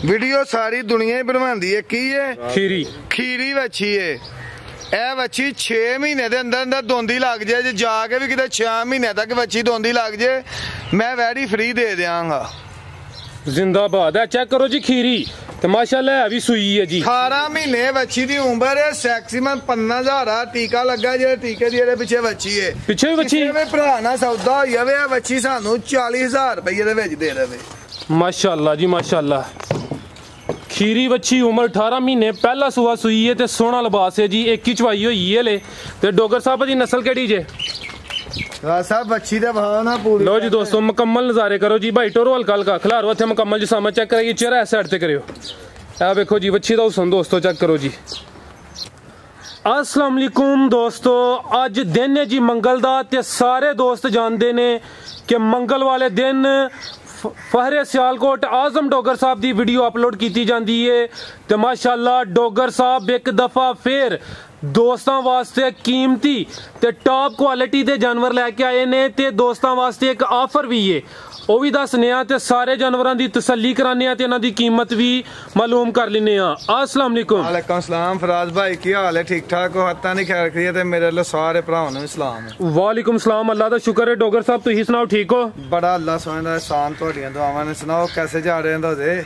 Video सारी दुनिया ही बनवाती है की है खीरी वच्छी है। ਇਹ ਵੱਛੀ 6 ਮਹੀਨੇ ਦੇ ਅੰਦਰ ਅੰਦਰ ਦੋਂਦੀ ਲੱਗ ਜੇ, ਜੇ ਜਾ ਕੇ ਵੀ ਕਿਤੇ 6 ਮਹੀਨੇ ਤੱਕ ਵੱਛੀ ਦੋਂਦੀ ਲੱਗ ਜੇ मैं वैडी फ्री दे देंगा। जिंदाबाद है। चेक करो जी खीरी तो माशाल्लाह है भी सुई है जी। 18 महीने बच्ची दी उम्र है, मैक्सिमम 50,000 टीका लगा जे टीके दी पिछे बच्ची है। पिछे भी बच्ची भरा ना सौदा हो जावे बच्ची सानू 40,000 रुपये दे विच दे देवे। माशाल्लाह जी माशाल्लाह। खीरी बच्ची उम्र 18 महीने पहला सुआ सुई है ते सोहना लिबास है जी। एक ही चवाई हुई है ले ते डोगर साहब दी नस्ल केड़ी जे? साहब बच्ची दा भाव ना पूरी। लो जी दोस्तों मुकम्मल नज़ारे करो जी भाई टोरो हल्का हल्का खिलारो इत्थे मुकम्मल जी सामने चेक कराइए चेहरा इस साइड ते करियो। आ देखो जी बच्ची दा हुसन दोस्तों चेक करो जी। अस्सलाम वालेकुम दोस्तों, अज दिन है जी मंगल दा ते सारे दोस्त जानते ने कि मंगल वाले दिन फहरे सियालकोट आजम डोगर साहब की वीडियो अपलोड की जाती है। तो माशाल्लाह डोगर साहब एक दफ़ा फिर दोस्तों वास्ते कीमती ते टॉप क्वालिटी के जानवर लैके आए ने ते दोस्तों वास्ते एक ऑफर भी है वो भी दसने ते सारे जानवरों की तसल्ली कराने ते इन्हां दी कीमत भी मालूम कर लेने। अस्सलाम वालेकुम। वालेकुम सलाम फराज भाई की हाल है? ठीक ठाक हो? हत्ता नहीं खैर करिए ते मेरे लो सारे भरावां नूं सलाम। वालेकुम सलाम। अल्लाह दा शुक्र है डोगर साहब तुसीं सुनाओ ठीक हो? बड़ा अल्लाह सोहने दा एहसान तुहाडियां दुआवां ने। सुनाओ कैसे जा रहे हैं तुहाडे?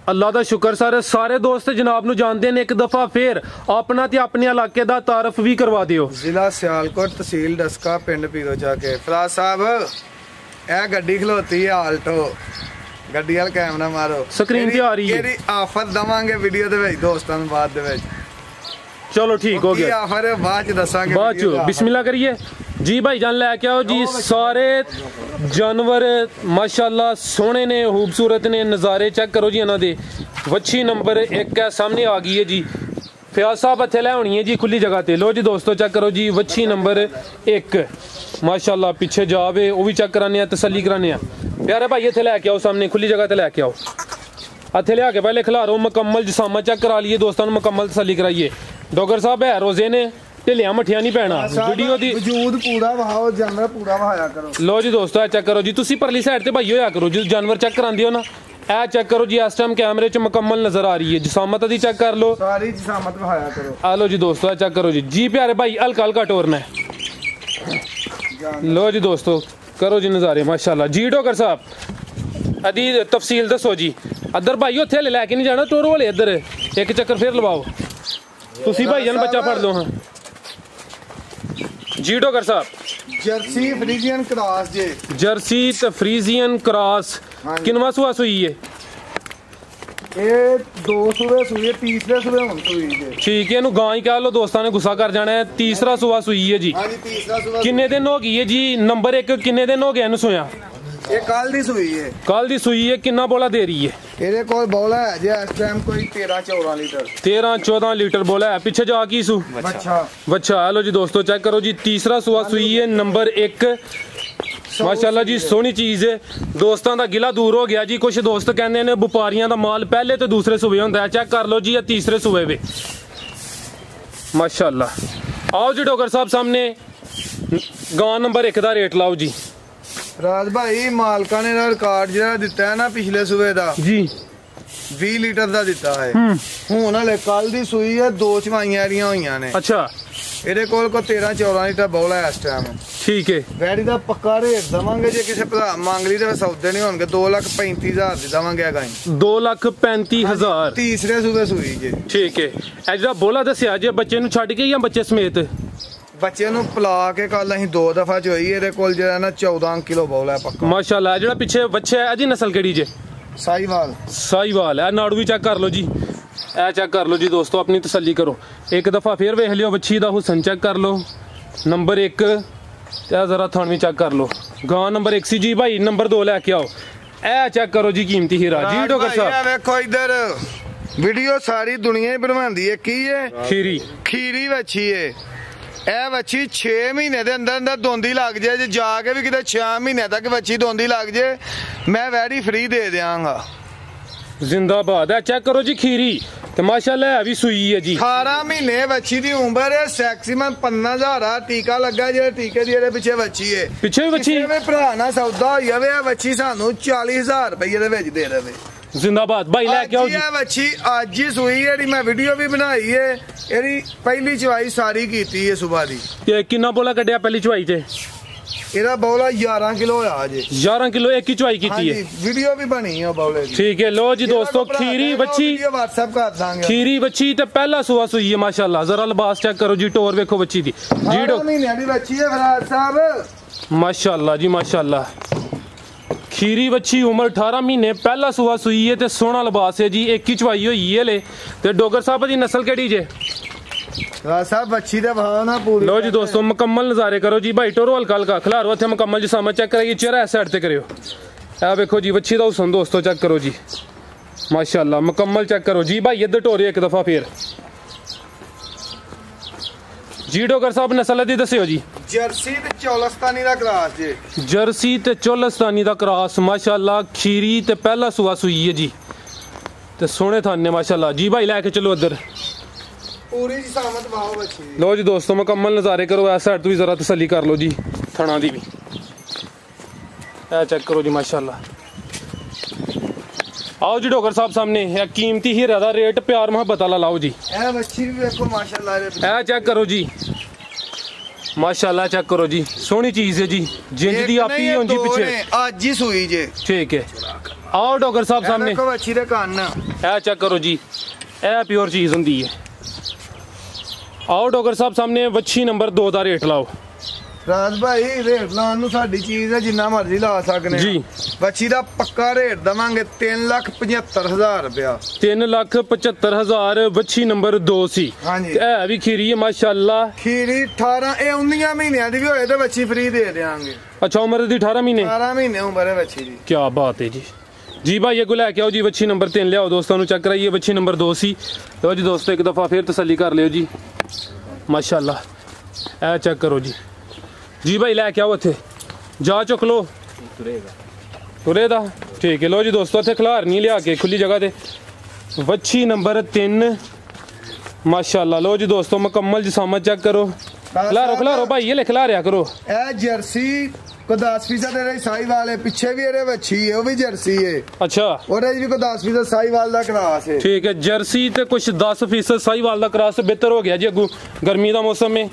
अल्लाह का शुक्र सर। सारे दोस्त जनाब नूं जानते हैं। एक दफ़ा फिर अपना ते अपने इलाके का तारफ भी करवा दियो। जिला सियालकोट तहसील डस्का पिंड पीरो जाके। फराज साहब ए गड्डी खलोती है आल्टो, गड्डी वाल कैमरा मारो स्क्रीन पे आ रही है। केड़ी ऑफर दवांगे वीडियो दे विच दोस्तां नूं बाद दे विच? चलो ठीक हो गया। ऑफर है बाद च दसांगे। बाद च बिस्मिल्लाह करिए जी भाई जान लैके आओ जी। सारे जानवर माशाल्लाह सोहने ने खूबसूरत ने। नज़ारे चेक करो जी इन्हां दे। वच्छी नंबर 1 है सामने आ गई है जी। फयाज साहब इत्थे लै होनी है जी खुली जगह ते। लो जी दोस्तों चेक करो जी वच्छी नंबर 1 माशाल्लाह। पीछे जावे वो भी चेक कराने तसल्ली कराने। प्यारे भाई इत्थे लैके आओ सामने खुली जगह ते लैके आओ। इत्थे लिया के पहले खिलारो मुकम्मल जिसामा चेक करा लिए दोस्तों मुकम्मल तसल्ली कराइए। डोगर साहब है रोजे ने ढिलिया मठिया नहीं पैना वीडियो दी वजूद पूरा वहाओ जानवर पूरा वहाया करो। लो जी दोस्तों चेक करो जी। तुसी परली साइड ते भाई होया करो जो जानवर चेक करांदे हो ना। ए चेक करो जी इस टाइम कैमरे च मुकम्मल नजर आ रही है। जिसामत दी चेक कर लो सारी जिसामत वहाया करो। आ लो जी दोस्तों चेक करो जी। जी प्यारे भाई हल्का हल्का टोरना है। लो जी दोस्तों करो जी नज़ारे माशाल्लाह। जी डोगर साहब अदी तफसील दसो जी। अदर भाई उत्थे हले लैके नहीं जाना टोरो वाले इधर एक चक्कर फिर लवाओ। तुसी भाई जान बच्चा फड़ लो। हाँ जी डोगर साहब जर्सी फ्रीजियन क्रॉस जे। जर्सी ते फ्रीजियन क्रॉस किनवा सुआ सुई है? ये 2 सुबह सुई, तीसरे सुबह हुन सुई जे। ठीक है इनू गां ही कह लो दोस्तां ने गुस्सा कर जाना है। तीसरा सुआ सुई है जी। हां जी तीसरा सुबह। किन्ने दिन हो गई है जी? नंबर 1 किन्ने दिन हो गए इनू सोया? ये कल दी सुई है। कल दी सुई है। किन्ना बोला दे रही है? ਇਹਦੇ ਕੋਲ ਬੋਲਾ ਹੈ ਜੇ ਇਸ ਟਾਈਮ ਕੋਈ 13-14 ਲੀਟਰ 13-14 लीटर बोला है। पीछे जा की सू अच्छा बच्चा। हेलो जी दोस्तों चेक करो जी। तीसरा सुआ सुई है नंबर 1 माशाल्लाह जी। सोहनी चीज़ है। दोस्तों का गिला दूर हो गया जी। कुछ दोस्त कहते हैं व्यापारियों का माल पहले तो दूसरे सूबे होंगे। चेक कर लो जी तीसरे सूबे पे माशाल्लाह। आओ जी डोगर साहब सामने गां नंबर 1 का रेट लाओ जी। राज भाई मालका ने रिकॉर्ड जो दिता है ना पिछले सूबे का जी 20 लीटर का दिता है। हुण हले कल दी सुई है 2 चवाइयां एरियां होईयां ने। अच्छा ਇਹਦੇ ਕੋਲ ਕੋ 13-14 ਲੀਟਰ ਬੋਲਾ ਹੈ ਇਸ ਟਾਈਮ। ठीक है ਵੈੜੀ ਦਾ ਪੱਕਾ ਰੇਟ ਦਵਾਂਗੇ ਜੇ ਕਿਸੇ ਭਰਾ ਮੰਗ ਲਈ ਤਾਂ ਸੌਦੇ ਨਹੀਂ ਹੋਣਗੇ। 2,35,000 ਦੀ ਦਵਾਂਗੇ ਗਾਈ। 2,35,000 ਤੀਸਰੇ ਸੂਬੇ ਸੂਈ ਜੇ। ठीक है ਇਹ ਜਿਹੜਾ ਬੋਲਾ ਦੱਸਿਆ ਜੇ ਬੱਚੇ ਨੂੰ ਛੱਡ ਕੇ ਜਾਂ ਬੱਚੇ ਸਮੇਤ? ਬੱਚੇ ਨੂੰ ਪਲਾ ਕੇ ਕੱਲ ਅਸੀਂ 2 ਦਫਾ ਚੋਈ। ਇਹਦੇ ਕੋਲ ਜਿਹੜਾ ਨਾ 14 ਕਿਲੋ ਬੋਲਾ ਪੱਕਾ ਮਾਸ਼ਾਅੱਲਾ। ਜਿਹੜਾ ਪਿੱਛੇ ਬੱਚਾ ਹੈ ਇਹਦੀ ਨਸਲ ਕਿਹੜੀ ਜੇ? ਸਾਈਵਾਲ। ਸਾਈਵਾਲ ਹੈ। ਨਾੜੂ ਵੀ ਚੈੱਕ ਕਰ ਲਓ ਜੀ। ਇਹ चेक कर लो जी दोस्तों अपनी तसल्ली करो। एक दफ़ा फिर वेख लियो बच्ची का हुसन चेक कर लो नंबर 1 जरा थान भी चेक कर लो। गां नंबर 1 सी जी भाई। नंबर 2 लैके आओ। ए चेक करो जी कीमती हीरा जी डोगर साहब। देखो इधर वीडियो सारी दुनिया ही बनवाती है की है खीरी खीरी वच्छी है। ਇਹ ਵੱਛੀ 6 ਮਹੀਨੇ ਦੇ ਅੰਦਰ ਅੰਦਰ ਦੋਂਦੀ ਲੱਗ ਜੇ, ਜੇ ਜਾ ਕੇ ਵੀ ਕਿਤੇ 6 ਮਹੀਨੇ ਤੱਕ ਵੱਛੀ ਦੋਂਦੀ ਲੱਗ ਜੇ मैं वैडी फ्री दे देंगा। जिंदाबाद है। चेक करो जी खीरी तो माशाल्लाह है भी सुई है जी। 18 महीने बच्ची दी उम्र है। मैक्सिमम 50,000 टीका लगा जे टीके दी पिछे बच्ची है। पिछे भी बच्ची भरा ना सौदा हो जावे बच्ची सानू 40,000 रुपये दे विच दे देवे। जिंदाबाद भाई लेके आओ जी। बच्ची आज ही सुई है, मैं वीडियो भी बनाई है, एदी पहली चवाई सारी कीती है सुबह दी। ये कितना बोला कटिया पहली चवाई च? एदा बौला 11 किलो होया आज। 11 किलो एक ही चवाई कीती है, वीडियो भी बनी है बौले दी। ठीक है लो जी दोस्तों, खीरी बच्ची व्हाट्सएप कर दांगे। खीरी बच्ची ते पहला सुबह सुई है माशाल्लाह। जरा लिबास चेक करो जी, टोर देखो बच्ची दी जी। 18 महीने दी बच्ची है फराज साहब, माशाल्लाह जी माशाल्लाह। खीरी बच्ची उम्र 18 महीने, पहला सुबह सुई है ते सोहना लिबास है जी। एक ही चवाई हुई है ले। ते डोगर साहब दी नस्ल केड़ी जे? साहब बच्ची दे भाव ना पूरी। लो जी दोस्तों मुकम्मल नज़ारे करो जी भाई, टोरो हल्का हल्का खिलारो इत्थे मुकम्मल जी सामने चेक करेगी। चेहरा इस साइड ते करियो, ए देखो जी बच्ची दा हुसन दोस्तों चेक करो जी माशाल्लाह, मुकम्मल चेक करो जी भाई। इधर टोरियो एक दफा फिर जी। डोगर साहब नस्ल दी दस्सियो जी। जर्सी ते चौलस्तानी दा क्रॉस जे। जर्सी ते चौलस्तानी दा क्रॉस माशाल्लाह। खीरी ते पहला सुबह सुई है जी, ते सोहने थाने माशाल्लाह जी भाई। लेके चलो इधर पूरी जी सामत भाव बच्ची। लो जी दोस्तों मुकम्मल नज़ारे करो, ऐसा साइड तो भी जरा तसल्ली कर लो जी थना दी भी। ए चेक करो जी माशाल्लाह। आओ जी डोगर साहब सामने, यह कीमती हीरे दा रेट प्यार मुहब्बत वाला लाओ जी। ए बच्ची भी देखो माशाल्लाह। ए चेक करो जी माशाल्लाह, चेक करो जी सोहनी चीज है जी। जिंज दी आपी होंदी पीछे आज ही सुई जे, ठीक है। आओ डोगर साहब सामने, देखो बच्ची दे कान। ए चेक करो जी, ए प्योर चीज होंदी है। आओ डोगर साहब सामने, बच्ची नंबर 2 दा रेट लाओ। राज भाई रेट लाने नु साडी चीज है, जिन्ना मर्जी ला सकने जी। बच्ची दा पक्का रेट दवांगे 3,75,000 रुपया। 3,75,000 बच्ची नंबर 2 सी। हां जी, ए भी खीरी है माशाल्लाह। खीरी 18 ए 19 महीने दी भी होए ते बच्ची फ्री दे देंगे। अच्छा उम्र दी 18 महीने। 18 महीने उम्र है बच्ची दी। क्या बात है जी। जी भाई ये गुला क्या हो जी, बच्ची नंबर 3 लियाओ दोस्तों नु चेक कराइए। बच्ची नंबर 2 सी। लो जी दोस्तों एक दफा फिर तसल्ली कर लियो जी माशाल्लाह। ए चेक करो जी जी भाई लैके आओ इत्थे, जा चुक लो तुरे दा, ठीक है। लो जी दोस्तों इत्थे खिलार नहीं लिया के खुली जगह ते बच्ची नंबर 3 माशाल्लाह। लो जी दोस्तों मुकम्मल जिसामा चेक करो, खिलारो खिलारो भाई ये ले खिलारिया करो। ए जर्सी को 10% तेरे साहिवाल है, पीछे भी एरे बच्ची है वो भी जर्सी है। अच्छा और भी को 10% साहिवाल दा क्रॉस है, ठीक है। जर्सी ते कुछ 10% साहिवाल दा क्रॉस बेहतर हो गया जी अगू गर्मी दा मौसम में।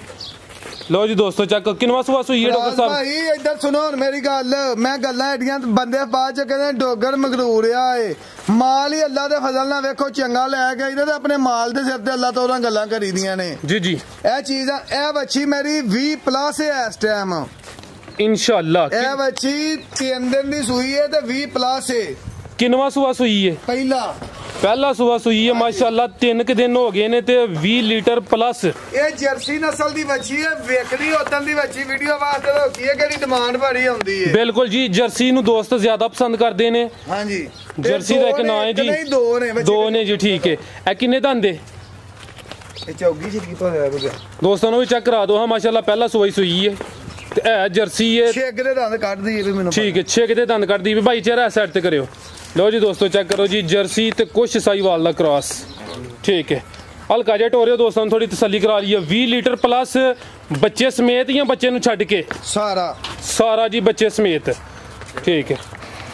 लो जी दोस्तों चेक किनवा सुबह सुई है डॉक्टर साहब। भाई इधर सुनो मेरी गल, मैं गल्लां एडियां बंदे बाद च कहंदे डोगर मगरूर है। माल ही अल्लाह दे फजल नाल वेखो चंगा लै के आईदा ते अपने माल दे सिर ते अल्लाह तौला गल्लां करी दियां ने जी जी। ए चीज ए बच्ची मेरी 20+ है इस टाइम इंशाअल्लाह। ए बच्ची 3 दिन दी सुई है ते 20+ है। किनवा सुबह सुई है? पहला सुबह सुई है माशाल्लाह। 3 के दिन हो गए ने ते 20 लीटर प्लस। ये जर्सी नस्ल दी बच्ची है, वेखदी ओदन दी बच्ची वीडियो वास्ते होती है, केड़ी डिमांड बड़ी होंदी है। बिल्कुल जी जर्सी नु दोस्त ज्यादा पसंद करदे ने। हां जी जर्सी दा एक नाम है जी, नहीं दो ने जी, ठीक है। ए किन्ने दंदे? ए चौगी जी तो है दोस्तों नु भी चेक करा दो। हां माशाल्लाह पहला सुई सुई है ते ए जर्सी है। 6 के दंद कट दी है मेनू, ठीक है 6 के दंद कट दी भाई। चेहरा साइड ते करियो। लो जी दोस्तों चेक करो जी जर्सी ते कुछ साहिवाल दा क्रॉस, ठीक है। हल्का जेट हो रहा दोस्तों थोड़ी तसल्ली करा ली है। 20 लीटर प्लस बच्चे समेत या बच्चे नु छड्ड के? सारा जी बच्चे समेत, ठीक है।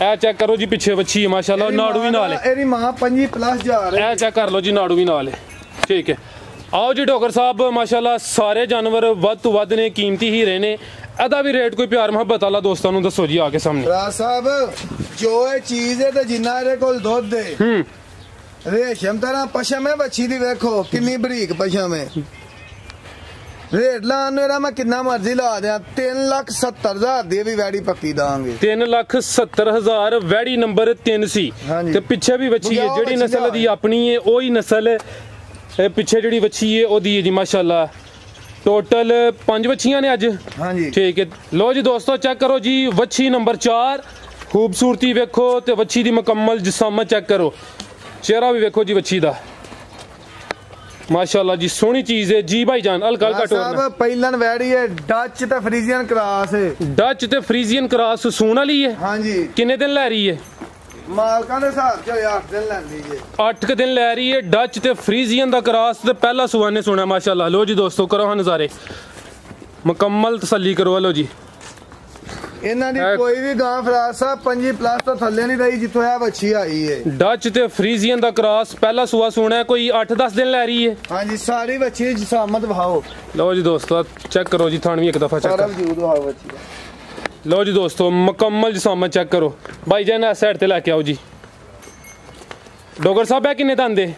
ए चेक करो जी पीछे बच्ची है माशाल्लाह, नाड़ू भी नाल है। एदी मां 25+ जा रही है। ए चेक कर लो जी नाड़ू भी नाल है, ठीक है। आओ जी डॉक्टर साहब माशाल्लाह सारे जानवर वध तो वध ने, कीमती ही रहे ने। अदा भी रेट कोई प्यार मुहब्बत वाला दोस्तों नु दसो जी आके सामने। राज साहब जो ये चीज है ते जिन्ना इहदे कोल दुध है रेशम तरह पशम है बच्ची दी, वेखो किन्नी बरीक पशम है। रेट लाने मेरा मैं कितना मर्जी ला दिया, 3,70,000 दी भी वैड़ी पक्की दांगे। 3,70,000 वैड़ी नंबर 3 सी ते पीछे भी बच्ची है जेड़ी नस्ल दी अपनी है ओही नस्ल है। पीछे जेड़ी बच्ची है ओदी है जी माशाल्लाह। टोटल 5 बच्चियां ने अज, हाँ जी ठीक है। लो जी दोस्तों चेक करो जी बच्ची नंबर 4, खूबसूरती वेखो ते बच्ची दी मुकम्मल जिस्म चेक करो, चेहरा भी वेखो जी बच्ची दा माशाल्लाह जी सोहनी चीज है जी भाईजान। हल्का हल्का टोरना पहलन वैड़ी है, डच ते फ्रीजियन क्रॉस है। डच ते फ्रीजियन क्रॉस सून वाली है, हाँ जी। किन्ने दिन लै रही है? मालकां दे हिसाब च 8 दिन लैंदी है, 8 दिन लै रही है। डच ते फ्रीजियन दा क्रॉस ते पहला सुआ ने सुना माशाल्लाह। लो जी दोस्तों करो हाँ नज़ारे, मुकम्मल तसल्ली करो। लो जी ਇਹਨਾਂ ਦੀ ਕੋਈ ਵੀ ਗਾਂ ਫਰਾਦ ਸਾਹਿਬ 25+ ਤੋਂ ਥੱਲੇ ਨਹੀਂ ਰਹੀ ਜਿੱਥੋਂ ਇਹ ਵੱਛੀ ਆਈ ਹੈ। ਡੱਚ ਤੇ ਫਰੀਜ਼ੀਅਨ ਦਾ ਕ੍ਰਾਸ ਪਹਿਲਾ ਸੂਆ ਸੋਣਾ ਕੋਈ 8-10 ਦਿਨ ਲੈ ਰਹੀ ਹੈ। ਹਾਂਜੀ ਸਾਰੀ ਵੱਛੀ ਜਸਾਮਤ ਵਹਾਓ। ਲਓ ਜੀ ਦੋਸਤੋ ਚੈੱਕ ਕਰੋ ਜੀ, ਥਣ ਵੀ ਇੱਕ ਦਫਾ ਚੈੱਕ ਕਰੋ। ਲਓ ਜੀ ਦੋਸਤੋ ਮੁਕੰਮਲ ਜਸਾਮਤ ਚੈੱਕ ਕਰੋ। ਭਾਈ ਜਾਨ ਇਸ ਸਾਈਡ ਤੇ ਲੈ ਕੇ ਆਓ ਜੀ। ਡੋਗਰ ਸਾਹਿਬ ਇਹ ਕਿੰਨੇ ਦੰਦੇ?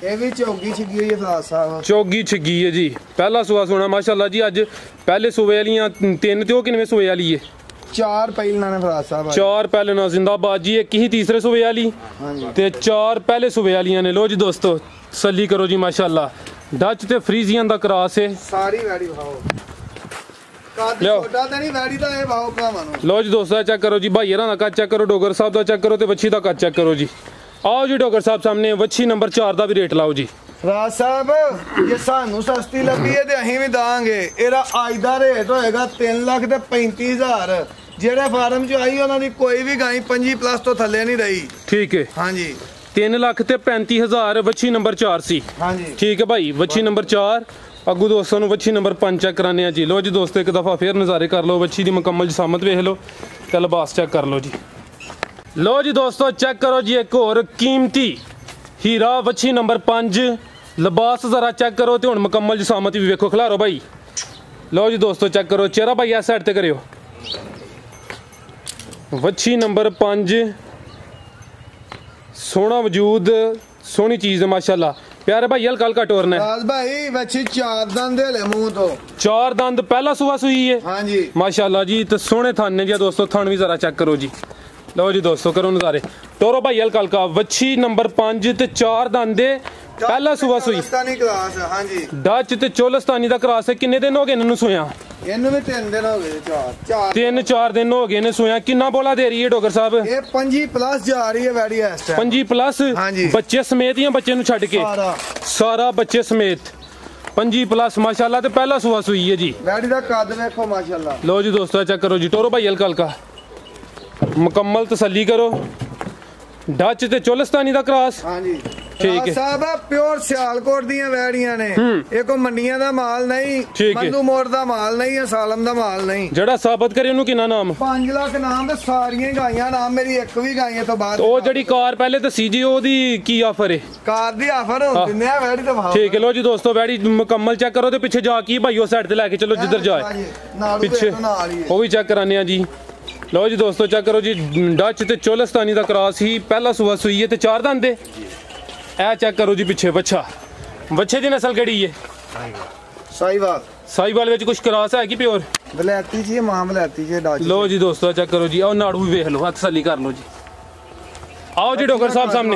ਇਹ ਵੀ ਚੌਗੀ ਛਿੱਗੀ ਹੋਈ ਹੈ ਫਰਾਦ ਸਾਹਿਬ। ਚੌਗੀ ਛਿੱਗੀ ਹੈ ਜੀ, ਪਹਿਲਾ ਸੂਆ ਸੋਣਾ ਮਾਸ਼ਾਅੱਲਾ ਜੀ। ਅੱਜ ਪਹਿਲੇ ਸੂਏ ਵਾਲੀਆਂ 3 ਤੇ ਉਹ ਕਿੰਨੇ ਸੂਏ ਵਾਲੀ ਹੈ? 4 ਪਹਿਲਾਂ ਨੇ ਫਰਾਦ ਸਾਹਿਬ। 4 ਪਹਿਲੇ ਨਾਲ ਜ਼ਿੰਦਾਬਾਦ ਜੀ। ਇੱਕ ਹੀ ਤੀਸਰੇ ਸੂਏ ਵਾਲੀ ਤੇ 4 ਪਹਿਲੇ ਸੂਏ ਵਾਲੀਆਂ ਨੇ। ਲੋ ਜੀ ਦੋਸਤੋ ਤਸੱਲੀ ਕਰੋ ਜੀ ਮਾਸ਼ਾਅੱਲਾ। ਡੱਚ ਤੇ ਫਰੀਜ਼ੀਅਨ ਦਾ ਕ੍ਰਾਸ ਹੈ। ਸਾਰੀ ਵੈੜੀ ਵਹਾਓ। ਕੱਦ ਛੋਟਾ ਤੇ ਨਹੀਂ ਵੈੜੀ ਦਾ ਇਹ ਵਹਾਓ ਭਰਾਵਾਂ ਨੂੰ। ਲੋ ਜੀ ਦੋਸਤੋ ਚੈੱਕ ਕਰੋ ਜੀ, ਭਾਈਆਂ ਦਾ ਕੱਦ ਚੈੱਕ ਕਰੋ, ਡੋਗਰ ਸਾਹਿਬ ਦਾ ਚੈੱਕ ਕਰੋ ਤੇ ਵੱਛੀ ਦਾ ਕੱਦ ਚੈੱਕ ਕਰੋ ਜੀ। आओ जी डॉक्टर साहब सामने वच्छी नंबर 4 का भी रेट लाओ जी। राज साहब ये सानू सस्ती लगी है ते अहीं भी दांगे। एदा आज दा रेट होएगा 3,35,000। जेड़े फार्म च आई उन्हां दी कोई भी गाय 25+ तो थल्ले नहीं रही। ठीक है हाँ जी। 3,35,000 वच्छी नंबर 4 सी। हाँ जी ठीक है भाई। वच्छी नंबर 4 अगू दोस्तों वच्छी नंबर 5 चेक कराने जी। लो जी दोस्तों एक दफ़ा फिर नज़ारे कर लो वच्छी की मुकम्मल जसामत वेख लो ते लिबास चेक कर लो जी। लो जी दोस्तों चेक करो जी एक और कीमती हीरा वच्छी नंबर 5। लिबास जरा चेक करो तो हुण मुकम्मल जसामत भी वेखो खिलारो भाई। लो जी दोस्तों चेक करो चेहरा भाई इस साइड ते करियो। वच्छी नंबर 5 सोहना वजूद सोहनी चीज़ है माशाल्लाह। प्यारे भाई हल्का हल्का टोरना है भाई। वच्छी 4 दंद है मुंह तो 4 दंद पहला सुबह सुई है। हाँ जी माशाल्लाह जी। तो सोहने थन ने जी दोस्तों, थन भी जरा चेक करो जी। लो जी दोस्तों करो नज़ारे। टोरो भाई हल्का हल्का। वच्छी नंबर 5 ते 4 दंदे पहला सुबह सुई। हाँ जी डच ते चोलस्तानी दा क्रास है। किन्ने दिन हो गए इन्होंने सोया? इन्हों भी 3 दिन हो गए। 3-4 दिन हो गए ने सोया। किन्ना बोला दे रही है डॉक्टर साहब? ये 25+ जा रही है वैडी इस टाइम। 25+? हाँ जी। बच्चे समेत या बच्चे नु छड़ के? सारा बच्चे समेत 25+ माशाल्लाह। ते पहला सुबह सुई है जी। वैडी दा कद देखो माशाल्लाह। लो जी दोस्तों चेक करो जी। टोरो भाई हल्का हल्का मुकम्मल तसल्ली करो। डच ते चोलस्तानी दा क्रॉस। हाँ जी ठीक है साहब। प्योर सियालकोट दी वैड़ियां ने। ये कोई मंडियां दा माल नहीं, मंदू मोड़ दा माल नहीं है, सालम दा माल नहीं। जड़ा साबित करे उन्होंने कितना नाम? 5 लाख नाम ते सारियां गाइयां नाम। मेरी एक भी गाइयां तो बाद ओ जड़ी कार पहले दसी जी ओदी की ऑफर है? कार दी ऑफर होंदी है वैड़ी तो भाव। ठीक है। लो जी दोस्तों वैड़ी मुकम्मल चेक करो ते पीछे जाके भाई उस साइड ते लेके चलो जिधर जाए पीछे वो भी चेक कराने जी। लो जी दोस्तों चेक करो जी। डच ते चोलस्तानी दा क्रॉस ही पहला सुबह सुई है ते 4 दंद है। ए चेक करो जी पीछे बच्चा। बच्चे दी नस्ल केड़ी है? साहिवाल। साहिवाल विच कुछ क्रॉस है कि प्योर? वलैती जी मां वलैती जी डच। लो जी दोस्तों चेक करो जी। आओ नाड़ू भी वेख लो, तसल्ली कर लो जी। आओ जी डॉक्टर साहब सामने।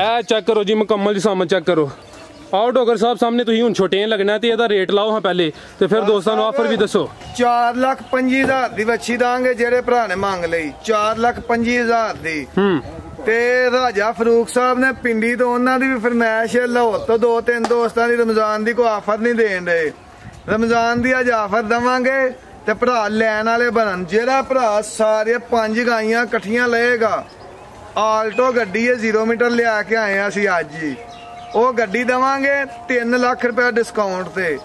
ए चेक करो जी मुकम्मल जसामत चेक करो। आओ डॉक्टर साहब सामने तुसीं हुण छोटे लगना ते एदा रेट लाओ हां पहले ते फिर दोस्तां नूं ऑफर भी दसो। 4,25,000 दी वच्छी दांगे जेड़े भरा ने मंग लई। 4,25,000 दी। ते राजा फरूक साहब ने पिंडी तो उन्हां दी भी फरमाइश है। लाहौर तो 2-3 दोस्तां दी रमजान दी कोई ऑफर नहीं देन दे। रमजान दी अज ऑफर देवांगे ते भरा लैन वाले बनन। जेड़ा भरा सारे 5 गाइयां कट्ठियां लेगा आल्टो गड्डी है 0 मीटर लिया के आए असीं अज ही। ਉਹ ਗੱਡੀ ਦੇਵਾਂਗੇ 3 ਲੱਖ ਰੁਪਏ ਡਿਸਕਾਊਂਟ ਤੇ।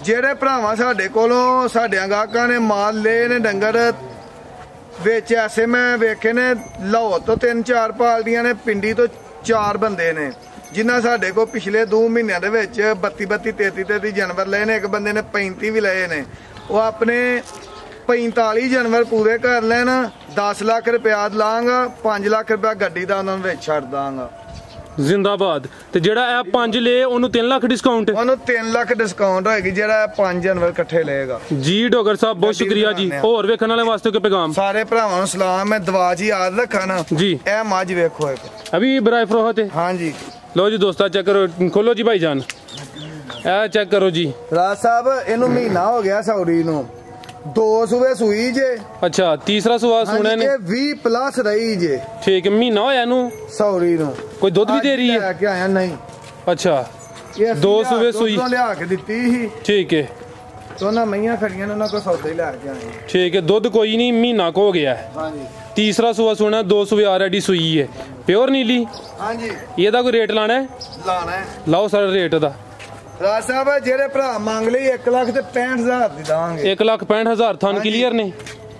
ਜਿਹੜੇ ਭਰਾਵਾਂ ਸਾਡੇ ਕੋਲੋਂ ਸਾਡਿਆਂ ਗਾਹਕਾਂ ਨੇ ਮਾਲ ਲਏ ਨੇ ਡੰਗਰ ਵਿੱਚ ਐਸੇ ਮੈਂ ਵੇਖੇ ਨੇ ਲਾਹੌਰ ਤੋਂ 3-4 ਪਾਲਦੀਆਂ ਨੇ, ਪਿੰਡੀ ਤੋਂ 4 ਬੰਦੇ ਨੇ ਜਿਨ੍ਹਾਂ ਸਾਡੇ ਕੋਲ ਪਿਛਲੇ 2 ਮਹੀਨਿਆਂ ਦੇ ਵਿੱਚ 32 33 ਜਾਨਵਰ ਲਏ ਨੇ। ਇੱਕ ਬੰਦੇ ਨੇ 35 ਵੀ ਲਏ ਨੇ। ਉਹ ਆਪਣੇ 45 ਜਾਨਵਰ ਪੂਰੇ ਕਰ ਲੈਣ 10 ਲੱਖ ਰੁਪਇਆ ਲਾਂਗਾ। 5 ਲੱਖ ਰੁਪਇਆ ਗੱਡੀ ਦਾ ਉਹਨਾਂ ਨੂੰ ਵਿੱਚ ਛੱਡ ਦਾਂਗਾ। जिंदाबाद। ते जेड़ा ए 5 ले ओनु 3 लाख डिस्काउंट? ओनु 3 लाख डिस्काउंट होएगी जेड़ा 5 जानवर इकट्ठे लेगा जी। डॉक्टर साहब बहुत शुक्रिया जी। और वेखण वाले वास्ते कोई पैगाम? सारे भरावां नूं सलाम। मैं दुआ जी याद रखा ना जी। ए मज वेखो अभी बराए फरोहत है। हां जी। लो जी दोस्तों चेक करो। खोलो जी भाईजान ए चेक करो जी। राज साहब इनु महीना हो गया सौरी नूं 2 सुबह सुई जे। अच्छा तीसरा सुबह सुने ने 20+ रही जे। ठीक है महीना होया नु सौरी नु। कोई दूध भी दे रही है? क्या आया नहीं। अच्छा 2 सुबह सुई लिया के दित्ती ही। ठीक है। तो ना मैयां खड़ियां ने ना को सौदे ले के आए। ठीक है। दूध कोई नहीं महीना को हो गया है। हां जी। तीसरा सुबह सुना 2 सुबह ऑलरेडी सुई है प्योर नीली। हां जी। ये दा कोई रेट लाना है? लाना है। लाओ सर रेट दा। ਰਾਜ ਸਾਹਿਬ ਜਿਹੜੇ ਭਰਾ ਮੰਗ ਲਈ 1,65,000 ਦੀ ਦਾਂਗੇ। 1,65,000 ਥਨ ਕਲੀਅਰ ਨੇ।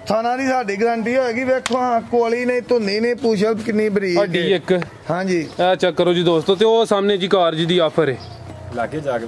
ਥਾਣਾ ਦੀ ਸਾਡੀ ਗਾਰੰਟੀ ਹੋਏਗੀ। ਵੇਖੋ ਹਾਂ ਕੋਲੀ ਨਹੀਂ ਧੁੰਨੀ ਨਹੀਂ ਪੂਛਲ ਕਿੰਨੀ ਬਰੀਕ ਹੱਡੀ ਇੱਕ। ਹਾਂਜੀ ਇਹ ਚੈੱਕ ਕਰੋ ਜੀ ਦੋਸਤੋ। ਤੇ ਉਹ ਸਾਹਮਣੇ ਜੀ ਕਾਰ ਜੀ ਦੀ ਆਫਰ ਹੈ। ਲਾਗੇ ਜਾ ਕੇ